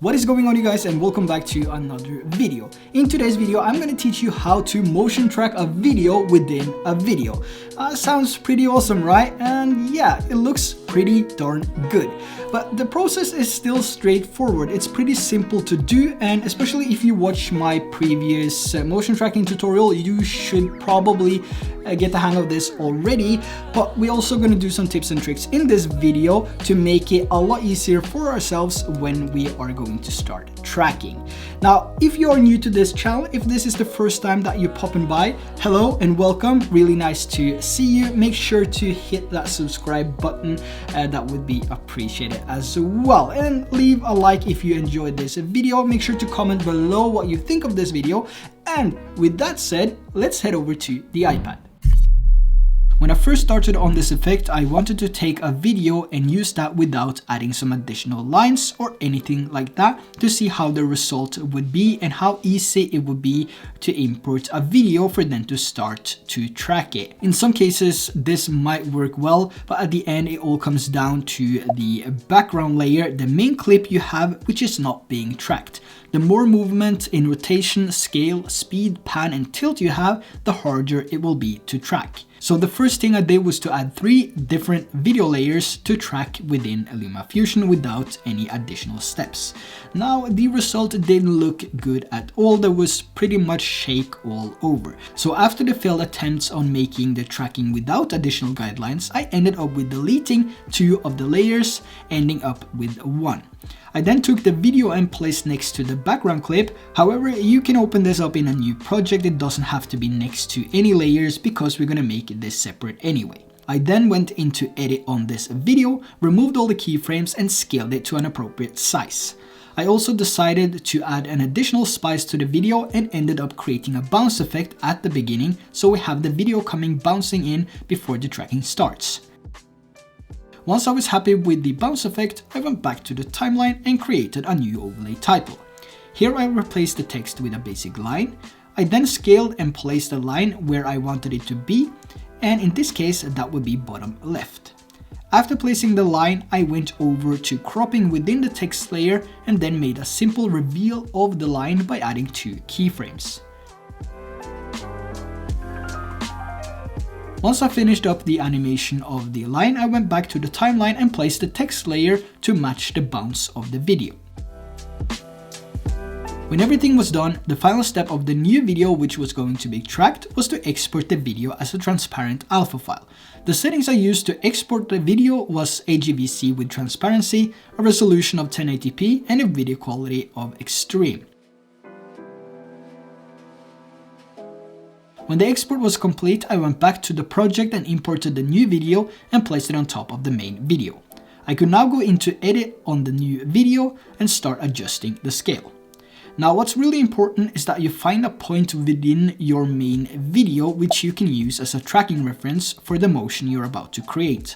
What is going on, you guys, and welcome back to another video. In today's video, I'm going to teach you how to motion track a video within a video. Sounds pretty awesome, right? And yeah, it looks pretty darn good. But the process is still straightforward. It's pretty simple to do, and especially if you watch my previous motion tracking tutorial, you should probably get the hang of this already. But we're also going to do some tips and tricks in this video to make it a lot easier for ourselves when we are going to start tracking. Now, if you are new to this channel, if this is the first time that you're popping by, hello and welcome. Really nice to see you. Make sure to hit that subscribe button. That would be appreciated as well. And leave a like if you enjoyed this video. Make sure to comment below what you think of this video. And with that said, let's head over to the iPad. When I first started on this effect, I wanted to take a video and use that without adding some additional lines or anything like that to see how the result would be and how easy it would be to import a video for them to start to track it. In some cases, this might work well, but at the end, it all comes down to the background layer, the main clip you have, which is not being tracked. The more movement in rotation, scale, speed, pan, and tilt you have, the harder it will be to track. So the first thing I did was to add 3 different video layers to track within LumaFusion without any additional steps. Now, the result didn't look good at all. There was pretty much shake all over. So after the failed attempts on making the tracking without additional guidelines, I ended up with deleting 2 of the layers, ending up with 1. I then took the video and placed next to the background clip. However, you can open this up in a new project. It doesn't have to be next to any layers because we're going to make this separate anyway. I then went into edit on this video, removed all the keyframes and scaled it to an appropriate size. I also decided to add an additional spice to the video and ended up creating a bounce effect at the beginning, so we have the video coming bouncing in before the tracking starts. Once I was happy with the bounce effect, I went back to the timeline and created a new overlay title. Here I replaced the text with a basic line. I then scaled and placed the line where I wanted it to be, and in this case that would be bottom left. After placing the line, I went over to cropping within the text layer and then made a simple reveal of the line by adding 2 keyframes. Once I finished up the animation of the line, I went back to the timeline and placed the text layer to match the bounce of the video. When everything was done, the final step of the new video, which was going to be tracked, was to export the video as a transparent alpha file. The settings I used to export the video was AGVC with transparency, a resolution of 1080p, and a video quality of extreme. When the export was complete, I went back to the project and imported the new video and placed it on top of the main video. I could now go into edit on the new video and start adjusting the scale. Now, what's really important is that you find a point within your main video which you can use as a tracking reference for the motion you're about to create.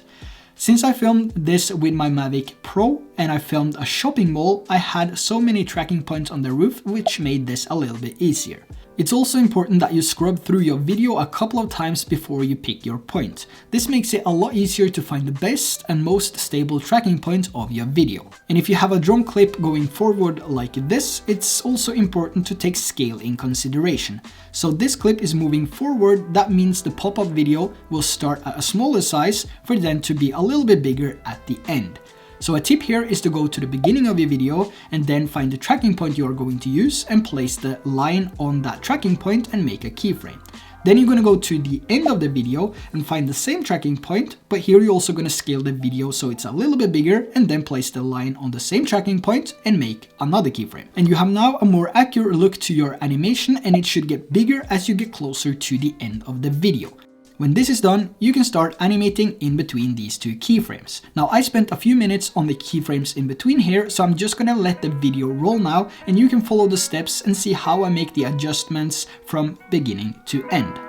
Since I filmed this with my Mavic Pro and I filmed a shopping mall, I had so many tracking points on the roof, which made this a little bit easier. It's also important that you scrub through your video a couple of times before you pick your point. This makes it a lot easier to find the best and most stable tracking point of your video. And if you have a drone clip going forward like this, it's also important to take scale in consideration. So this clip is moving forward, that means the pop-up video will start at a smaller size for then to be a little bit bigger at the end. So a tip here is to go to the beginning of your video and then find the tracking point you are going to use and place the line on that tracking point and make a keyframe. Then you're going to go to the end of the video and find the same tracking point, but here you're also going to scale the video so it's a little bit bigger and then place the line on the same tracking point and make another keyframe. And you have now a more accurate look to your animation, and it should get bigger as you get closer to the end of the video. When this is done, you can start animating in between these 2 keyframes. Now, I spent a few minutes on the keyframes in between here, so I'm just gonna let the video roll now, and you can follow the steps and see how I make the adjustments from beginning to end.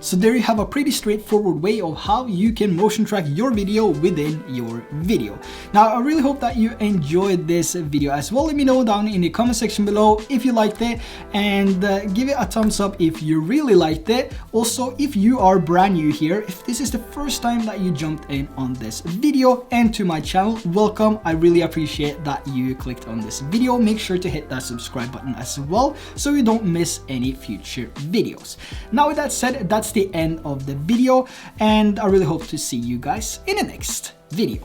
So there you have a pretty straightforward way of how you can motion track your video within your video. Now, I really hope that you enjoyed this video as well. Let me know down in the comment section below if you liked it, and give it a thumbs up if you really liked it. Also, if you are brand new here, if this is the first time that you jumped in on this video and to my channel, welcome. I really appreciate that you clicked on this video. Make sure to hit that subscribe button as well so you don't miss any future videos. Now, with that said, that's the end of the video, and I really hope to see you guys in the next video.